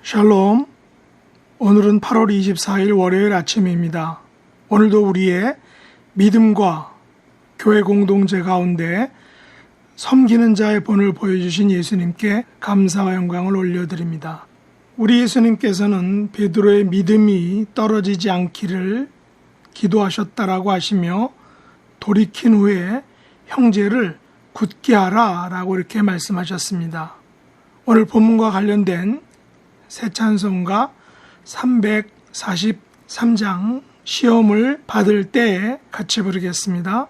샬롬. 오늘은 8월 24일 월요일 아침입니다. 오늘도 우리의 믿음과 교회 공동체 가운데 섬기는 자의 본을 보여주신 예수님께 감사와 영광을 올려드립니다. 우리 예수님께서는 베드로의 믿음이 떨어지지 않기를 기도하셨다라고 하시며 돌이킨 후에 형제를 굳게 하라 라고 이렇게 말씀하셨습니다. 오늘 본문과 관련된 새 찬송가 343장 시험을 받을 때에 같이 부르겠습니다.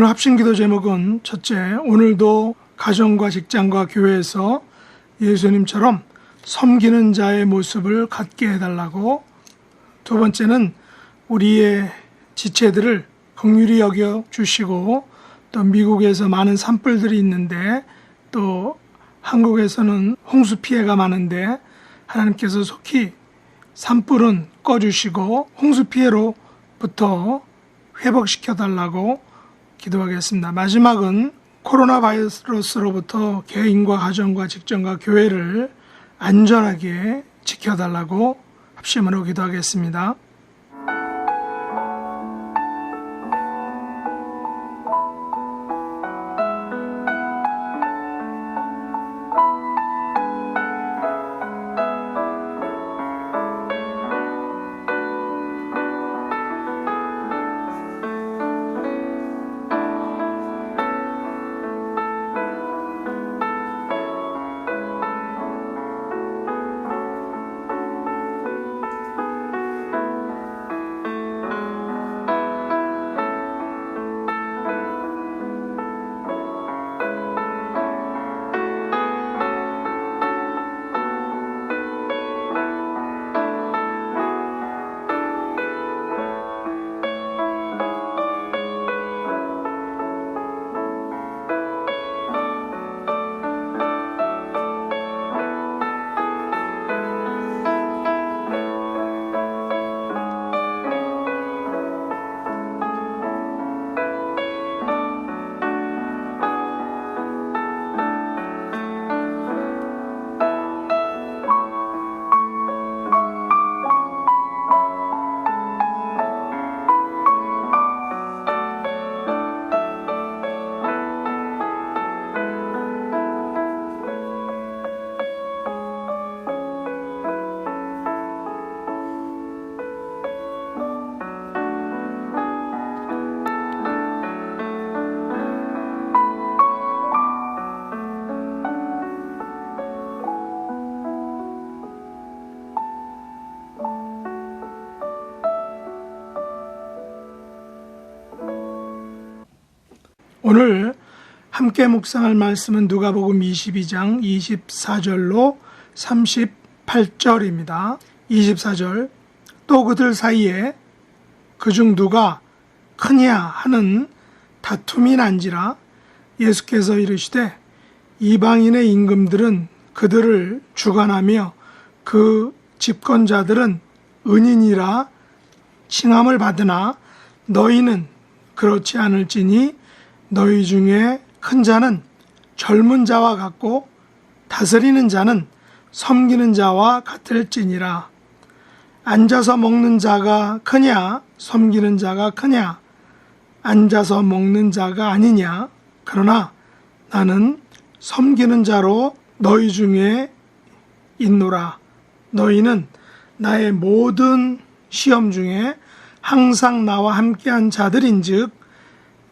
오늘 합심기도 제목은 첫째, 오늘도 가정과 직장과 교회에서 예수님처럼 섬기는 자의 모습을 갖게 해달라고. 두 번째는 우리의 지체들을 긍휼히 여겨주시고, 또 미국에서 많은 산불들이 있는데 또 한국에서는 홍수 피해가 많은데 하나님께서 속히 산불은 꺼주시고 홍수 피해로부터 회복시켜달라고 기도하겠습니다. 마지막은 코로나 바이러스로부터 개인과 가정과 직장과 교회를 안전하게 지켜달라고 합심으로 기도하겠습니다. 오늘 함께 묵상할 말씀은 누가복음 22장 24절로 38절입니다. 24절 또 그들 사이에 그중 누가 크냐 하는 다툼이 난지라 예수께서 이르시되 이방인의 임금들은 그들을 주관하며 그 집권자들은 은인이라 칭함을 받으나 너희는 그렇지 않을지니 너희 중에 큰 자는 젊은 자와 같고 다스리는 자는 섬기는 자와 같을지니라. 앉아서 먹는 자가 크냐 섬기는 자가 크냐 앉아서 먹는 자가 아니냐. 그러나 나는 섬기는 자로 너희 중에 있노라. 너희는 나의 모든 시험 중에 항상 나와 함께한 자들인즉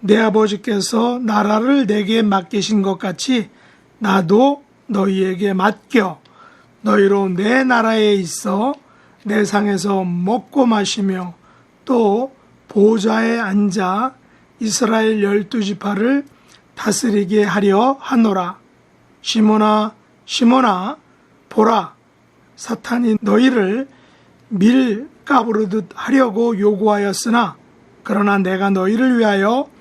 내 아버지께서 나라를 내게 맡기신 것 같이 나도 너희에게 맡겨 너희로 내 나라에 있어 내 상에서 먹고 마시며 또 보좌에 앉아 이스라엘 12지파를 다스리게 하려 하노라. 시몬아 시몬아 보라 사탄이 너희를 밀가부르듯 하려고 요구하였으나 그러나 내가 너희를 위하여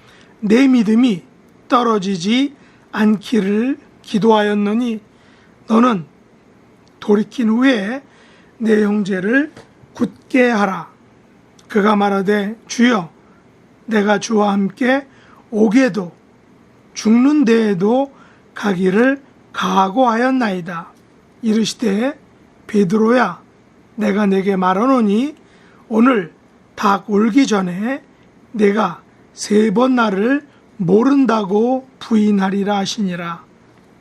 내 믿음이 떨어지지 않기를 기도하였노니 너는 돌이킨 후에 내 형제를 굳게 하라. 그가 말하되 주여 내가 주와 함께 오게도 죽는 데에도 가기를 각오하였나이다. 이르시되 베드로야 내가 내게 말하노니 오늘 닭 울기 전에 내가 3번 나를 모른다고 부인하리라 하시니라.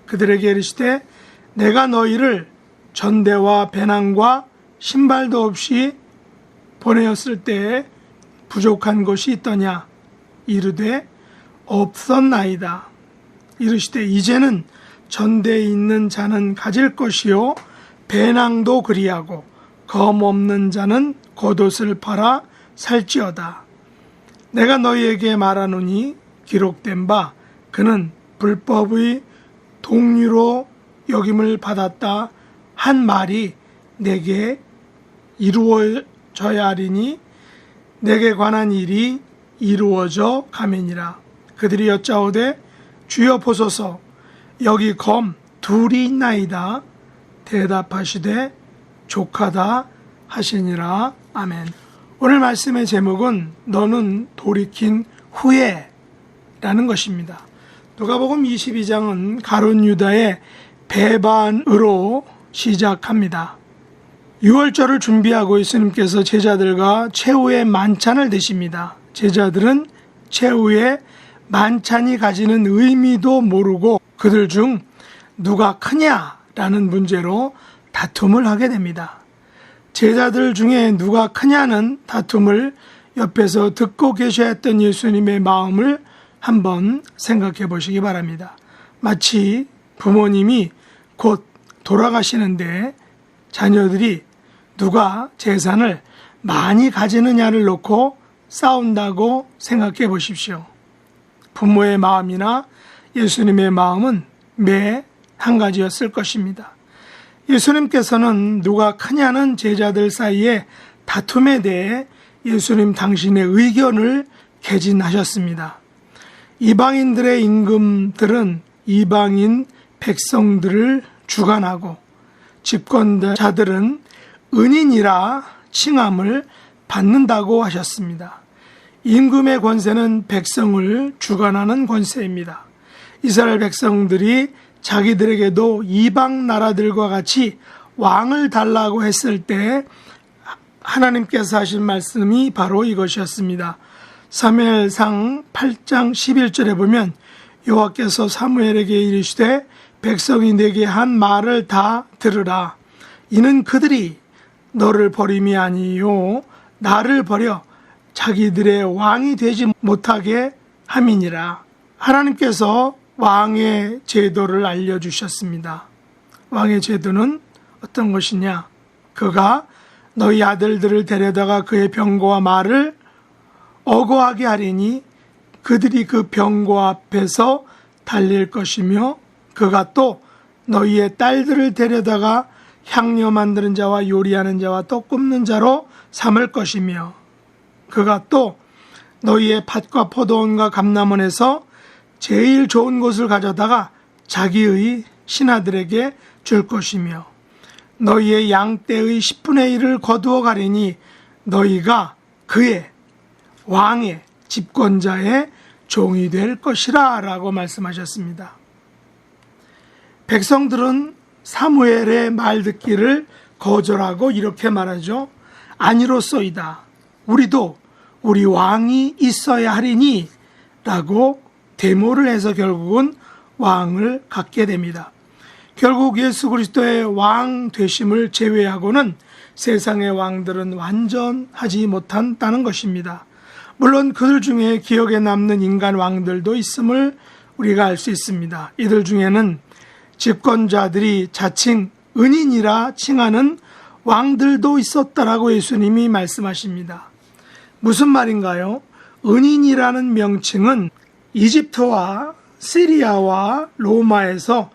그들에게 이르시되 내가 너희를 전대와 배낭과 신발도 없이 보내었을 때에 부족한 것이 있더냐. 이르되 없었나이다. 이르시되 이제는 전대에 있는 자는 가질 것이요 배낭도 그리하고 검 없는 자는 겉옷을 팔아 살지어다. 내가 너희에게 말하노니 기록된 바 그는 불법의 동류로 여김을 받았다 한 말이 내게 이루어져야 하리니 내게 관한 일이 이루어져 가매니라. 그들이 여짜오되 주여 보소서 여기 검 둘이 있나이다. 대답하시되 족하다 하시니라. 아멘. 오늘 말씀의 제목은 너는 돌이킨 후에 라는 것입니다. 누가복음 22장은 가룟 유다의 배반으로 시작합니다. 유월절을 준비하고 예수님께서 제자들과 최후의 만찬을 드십니다. 제자들은 최후의 만찬이 가지는 의미도 모르고 그들 중 누가 크냐라는 문제로 다툼을 하게 됩니다. 제자들 중에 누가 크냐는 다툼을 옆에서 듣고 계셔야 했던 예수님의 마음을 한번 생각해 보시기 바랍니다. 마치 부모님이 곧 돌아가시는데 자녀들이 누가 재산을 많이 가지느냐를 놓고 싸운다고 생각해 보십시오. 부모의 마음이나 예수님의 마음은 매 한 가지였을 것입니다. 예수님께서는 누가 크냐는 제자들 사이의 다툼에 대해 예수님 당신의 의견을 개진하셨습니다. 이방인들의 임금들은 이방인 백성들을 주관하고 집권자들은 은인이라 칭함을 받는다고 하셨습니다. 임금의 권세는 백성을 주관하는 권세입니다. 이스라엘 백성들이 자기들에게도 이방 나라들과 같이 왕을 달라고 했을 때 하나님께서 하신 말씀이 바로 이것이었습니다. 사무엘상 8장 11절에 보면 여호와께서 사무엘에게 이르시되 백성이 내게 한 말을 다 들으라. 이는 그들이 너를 버림이 아니요 나를 버려 자기들의 왕이 되지 못하게 함이니라. 하나님께서 왕의 제도를 알려주셨습니다. 왕의 제도는 어떤 것이냐? 그가 너희 아들들을 데려다가 그의 병거와 말을 어거하게 하리니 그들이 그 병고 앞에서 달릴 것이며 그가 또 너희의 딸들을 데려다가 향료 만드는 자와 요리하는 자와 떡 굽는 자로 삼을 것이며 그가 또 너희의 밭과 포도원과 감람원에서 제일 좋은 곳을 가져다가 자기의 신하들에게 줄 것이며 너희의 양떼의 10분의 1을 거두어 가리니 너희가 그의 왕의 집권자의 종이 될 것이라 라고 말씀하셨습니다. 백성들은 사무엘의 말 듣기를 거절하고 이렇게 말하죠. 아니로소이다. 우리도 우리 왕이 있어야 하리니 라고 데모를 해서 결국은 왕을 갖게 됩니다. 결국 예수 그리스도의 왕 되심을 제외하고는 세상의 왕들은 완전하지 못한다는 것입니다. 물론 그들 중에 기억에 남는 인간 왕들도 있음을 우리가 알 수 있습니다. 이들 중에는 집권자들이 자칭 은인이라 칭하는 왕들도 있었다라고 예수님이 말씀하십니다. 무슨 말인가요? 은인이라는 명칭은 이집트와 시리아와 로마에서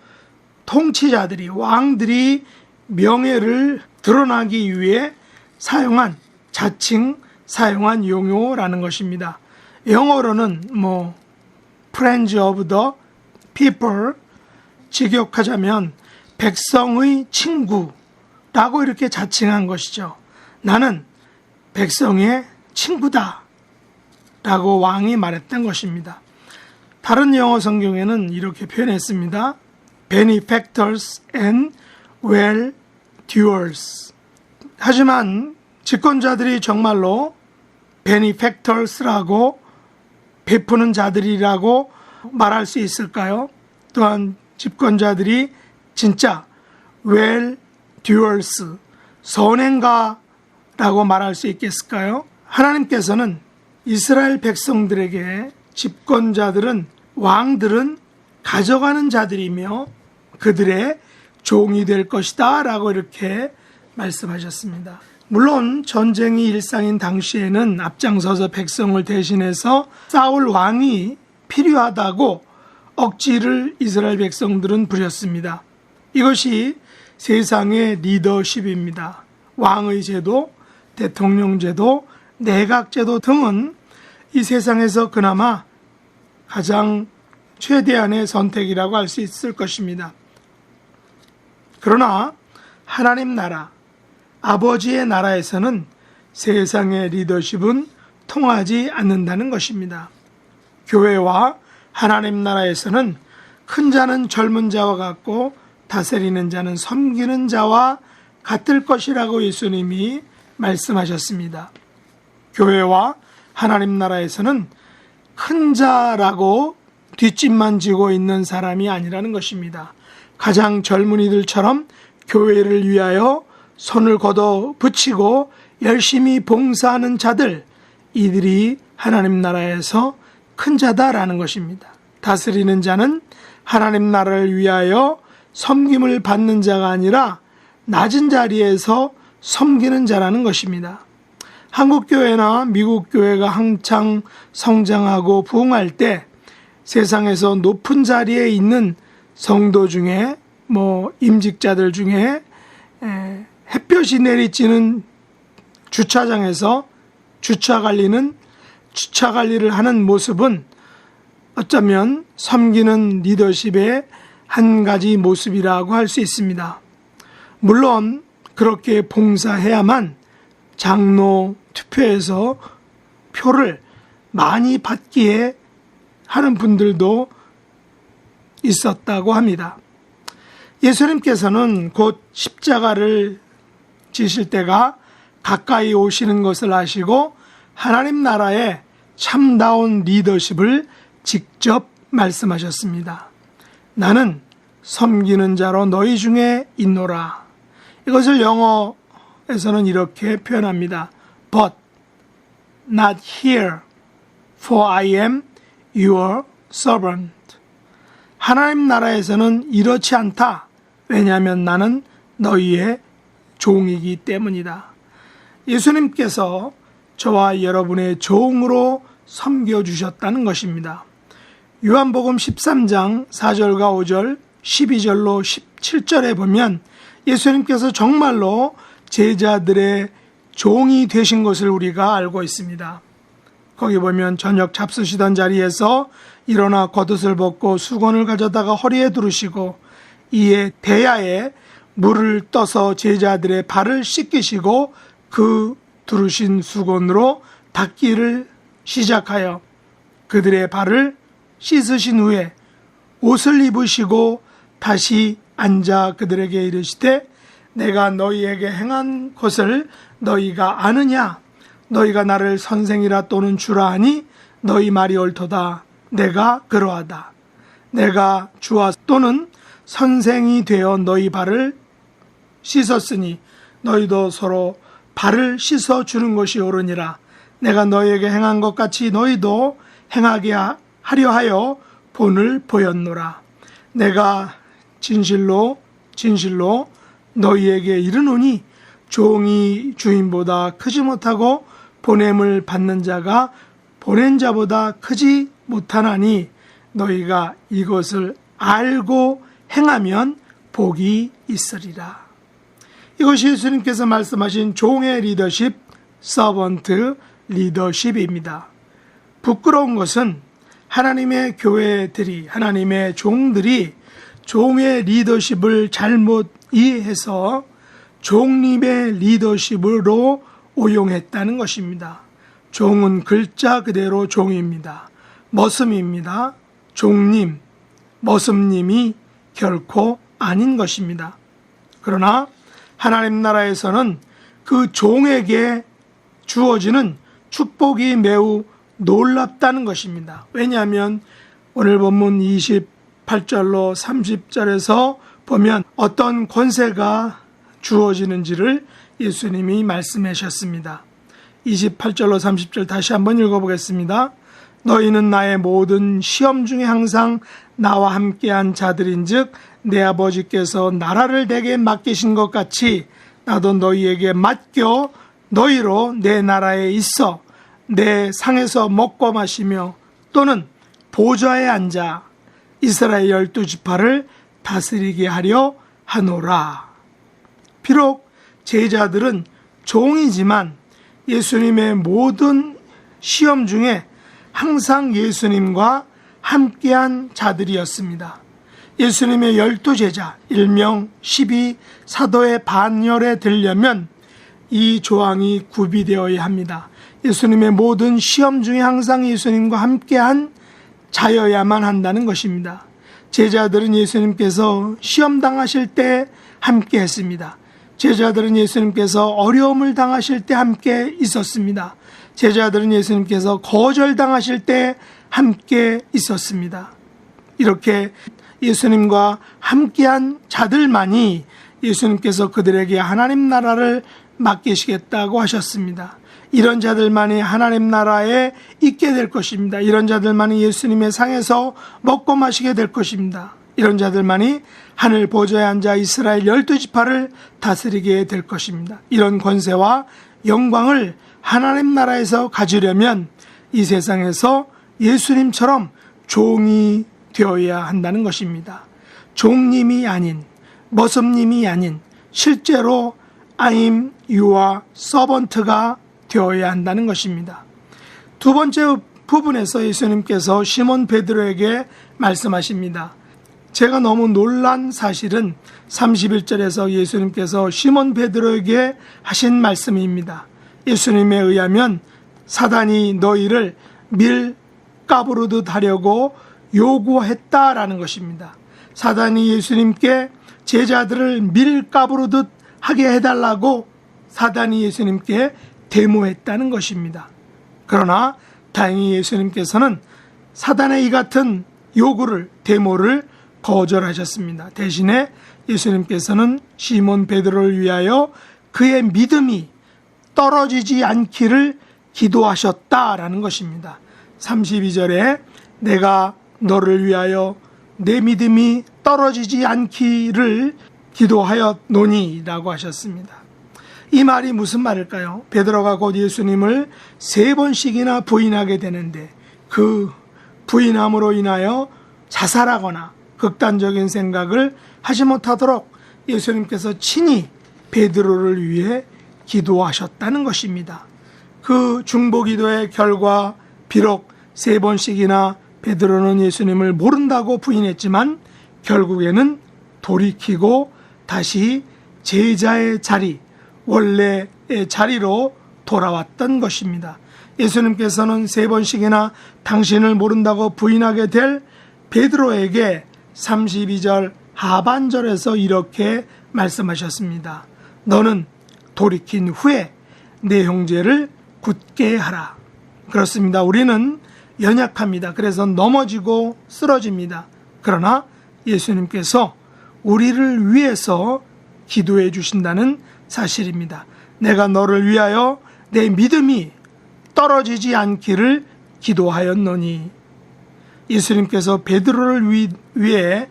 통치자들이 왕들이 명예를 드러나기 위해 자칭 사용한 용어라는 것입니다. 영어로는 Friends of the People, 직역하자면 백성의 친구라고 이렇게 자칭한 것이죠. 나는 백성의 친구다 라고 왕이 말했던 것입니다. 다른 영어 성경에는 이렇게 표현했습니다. Benefactors and well-doers. 하지만 집권자들이 정말로 benefactors라고 베푸는 자들이라고 말할 수 있을까요? 또한 집권자들이 진짜 well-doers, 선행가라고 말할 수 있겠을까요? 하나님께서는 이스라엘 백성들에게 집권자들은, 왕들은 가져가는 자들이며 그들의 종이 될 것이다 라고 이렇게 말씀하셨습니다. 물론 전쟁이 일상인 당시에는 앞장서서 백성을 대신해서 싸울 왕이 필요하다고 억지를 이스라엘 백성들은 부렸습니다. 이것이 세상의 리더십입니다. 왕의 제도, 대통령 제도, 내각 제도 등은 이 세상에서 그나마 가장 최대한의 선택이라고 할 수 있을 것입니다. 그러나 하나님 나라, 아버지의 나라에서는 세상의 리더십은 통하지 않는다는 것입니다. 교회와 하나님 나라에서는 큰 자는 젊은 자와 같고 다스리는 자는 섬기는 자와 같을 것이라고 예수님이 말씀하셨습니다. 교회와 하나님 나라에서는 큰 자라고 뒷짐만 지고 있는 사람이 아니라는 것입니다. 가장 젊은이들처럼 교회를 위하여 손을 걷어 붙이고 열심히 봉사하는 자들, 이들이 하나님 나라에서 큰 자다라는 것입니다. 다스리는 자는 하나님 나라를 위하여 섬김을 받는 자가 아니라 낮은 자리에서 섬기는 자라는 것입니다. 한국 교회나 미국 교회가 한창 성장하고 부흥할 때 세상에서 높은 자리에 있는 성도 중에 임직자들 중에 햇볕이 내리쬐는 주차장에서 주차 관리를 하는 모습은 어쩌면 섬기는 리더십의 한 가지 모습이라고 할 수 있습니다. 물론 그렇게 봉사해야만 장로 투표에서 표를 많이 받기에 하는 분들도 있었다고 합니다. 예수님께서는 곧 십자가를 지실 때가 가까이 오시는 것을 아시고 하나님 나라의 참다운 리더십을 직접 말씀하셨습니다. 나는 섬기는 자로 너희 중에 있노라. 이것을 영어에서는 이렇게 표현합니다. But not here, for I am your servant. 하나님 나라에서는 이렇지 않다. 왜냐하면 나는 너희의 종이기 때문이다. 예수님께서 저와 여러분의 종으로 섬겨주셨다는 것입니다. 요한복음 13장 4절과 5절, 12절로 17절에 보면 예수님께서 정말로 제자들의 종이 되신 것을 우리가 알고 있습니다. 거기 보면 저녁 잡수시던 자리에서 일어나 겉옷을 벗고 수건을 가져다가 허리에 두르시고 이에 대야에 물을 떠서 제자들의 발을 씻기시고 그 두르신 수건으로 닦기를 시작하여 그들의 발을 씻으신 후에 옷을 입으시고 다시 앉아 그들에게 이르시되 내가 너희에게 행한 것을 너희가 아느냐? 너희가 나를 선생이라 또는 주라 하니 너희 말이 옳도다. 내가 그러하다. 내가 주와 또는 선생이 되어 너희 발을 씻었으니 너희도 서로 발을 씻어 주는 것이 옳으니라. 내가 너희에게 행한 것 같이 너희도 행하게 하려 하여 본을 보였노라. 내가 진실로 너희에게 이르노니 종이 주인보다 크지 못하고 보냄을 받는 자가 보낸 자보다 크지 못하나니 너희가 이것을 알고 행하면 복이 있으리라. 이것이 예수님께서 말씀하신 종의 리더십, 서번트 리더십입니다. 부끄러운 것은 하나님의 교회들이, 하나님의 종들이 종의 리더십을 잘못 이해해서 종님의 리더십으로 오용했다는 것입니다. 종은 글자 그대로 종입니다. 머슴입니다. 종님, 머슴님이 결코 아닌 것입니다. 그러나 하나님 나라에서는 그 종에게 주어지는 축복이 매우 놀랍다는 것입니다. 왜냐하면 오늘 본문 28절로 30절에서 보면 어떤 권세가 주어지는지를 예수님이 말씀하셨습니다. 28절로 30절 다시 한번 읽어보겠습니다. 너희는 나의 모든 시험 중에 항상 나와 함께한 자들인즉 내 아버지께서 나라를 내게 맡기신 것 같이 나도 너희에게 맡겨 너희로 내 나라에 있어 내 상에서 먹고 마시며 또는 보좌에 앉아 이스라엘 12지파를 다스리게 하려 하노라. 비록 제자들은 종이지만 예수님의 모든 시험 중에 항상 예수님과 함께한 자들이었습니다. 예수님의 12제자, 일명 12사도의 반열에 들려면 이 조항이 구비되어야 합니다. 예수님의 모든 시험 중에 항상 예수님과 함께한 자여야만 한다는 것입니다. 제자들은 예수님께서 시험 당하실 때 함께 했습니다. 제자들은 예수님께서 어려움을 당하실 때 함께 있었습니다. 제자들은 예수님께서 거절당하실 때 함께 있었습니다. 이렇게 예수님과 함께한 자들만이 예수님께서 그들에게 하나님 나라를 맡기시겠다고 하셨습니다. 이런 자들만이 하나님 나라에 있게 될 것입니다. 이런 자들만이 예수님의 상에서 먹고 마시게 될 것입니다. 이런 자들만이 하늘 보좌에 앉아 이스라엘 12지파를 다스리게 될 것입니다. 이런 권세와 영광을 하나님 나라에서 가지려면 이 세상에서 예수님처럼 종이 되어야 한다는 것입니다. 종님이 아닌, 머슴님이 아닌 실제로 I'm your servant가 되어야 한다는 것입니다. 두 번째 부분에서 예수님께서 시몬 베드로에게 말씀하십니다. 제가 너무 놀란 사실은 31절에서 예수님께서 시몬 베드로에게 하신 말씀입니다. 예수님에 의하면 사단이 너희를 밀가부르듯 하려고 요구했다라는 것입니다. 사단이 예수님께 제자들을 밀가부르듯 하게 해달라고 사단이 예수님께 데모했다는 것입니다. 그러나 다행히 예수님께서는 사단의 이 같은 요구를, 데모를 거절하셨습니다. 대신에 예수님께서는 시몬 베드로를 위하여 그의 믿음이 떨어지지 않기를 기도하셨다라는 것입니다. 32절에 내가 너를 위하여 내 믿음이 떨어지지 않기를 기도하였노니 라고 하셨습니다. 이 말이 무슨 말일까요? 베드로가 곧 예수님을 3번씩이나 부인하게 되는데 그 부인함으로 인하여 자살하거나 극단적인 생각을 하지 못하도록 예수님께서 친히 베드로를 위해 기도하셨다는 것입니다. 그 중보기도의 결과 비록 3번씩이나 베드로는 예수님을 모른다고 부인했지만 결국에는 돌이키고 다시 제자의 자리, 원래의 자리로 돌아왔던 것입니다. 예수님께서는 3번씩이나 당신을 모른다고 부인하게 될 베드로에게 32절 하반절에서 이렇게 말씀하셨습니다. 너는 돌이킨 후에 내 형제를 굳게 하라. 그렇습니다. 우리는 연약합니다. 그래서 넘어지고 쓰러집니다. 그러나 예수님께서 우리를 위해서 기도해 주신다는 사실입니다. 내가 너를 위하여 내 믿음이 떨어지지 않기를 기도하였노니. 예수님께서 베드로를 위해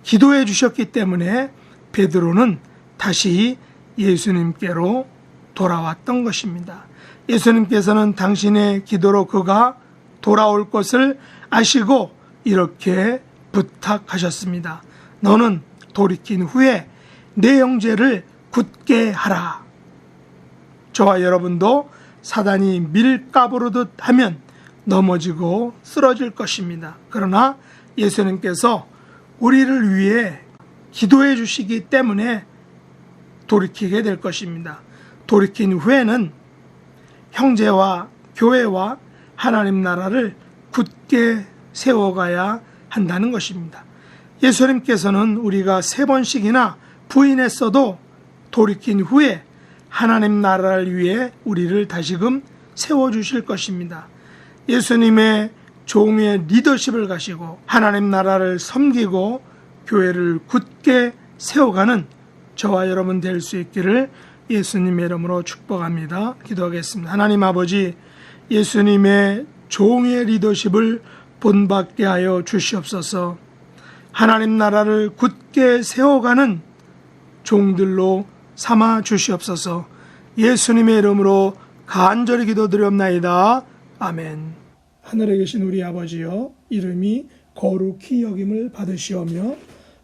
기도해 주셨기 때문에 베드로는 다시 예수님께로 돌아왔던 것입니다. 예수님께서는 당신의 기도로 그가 돌아올 것을 아시고 이렇게 부탁하셨습니다. 너는 돌이킨 후에 내 형제를 굳게 하라. 저와 여러분도 사단이 밀가부르듯 하면 넘어지고 쓰러질 것입니다. 그러나 예수님께서 우리를 위해 기도해 주시기 때문에 돌이키게 될 것입니다. 돌이킨 후에는 형제와 교회와 하나님 나라를 굳게 세워가야 한다는 것입니다. 예수님께서는 우리가 3번씩이나 부인했어도 돌이킨 후에 하나님 나라를 위해 우리를 다시금 세워주실 것입니다. 예수님의 종의 리더십을 가지고 하나님 나라를 섬기고 교회를 굳게 세워가는 저와 여러분 될 수 있기를 예수님의 이름으로 축복합니다. 기도하겠습니다. 하나님 아버지, 예수님의 종의 리더십을 본받게 하여 주시옵소서. 하나님 나라를 굳게 세워가는 종들로 삼아 주시옵소서. 예수님의 이름으로 간절히 기도드리옵나이다. 아멘. 하늘에 계신 우리 아버지여, 이름이 거룩히 여김을 받으시오며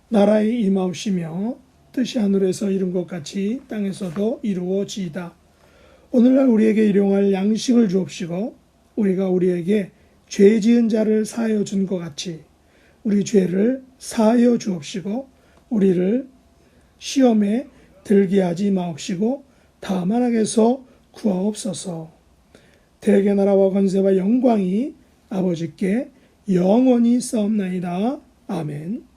나라의 임하옵시며 뜻이 하늘에서 이룬 것 같이 땅에서도 이루어지이다. 오늘날 우리에게 일용할 양식을 주옵시고 우리가 우리에게 죄 지은 자를 사하여 준 것 같이 우리 죄를 사하여 주옵시고 우리를 시험에 들게 하지 마옵시고 다만 악에서 구하옵소서. 대개 나라와 권세와 영광이 아버지께 영원히 싸움나이다. 아멘.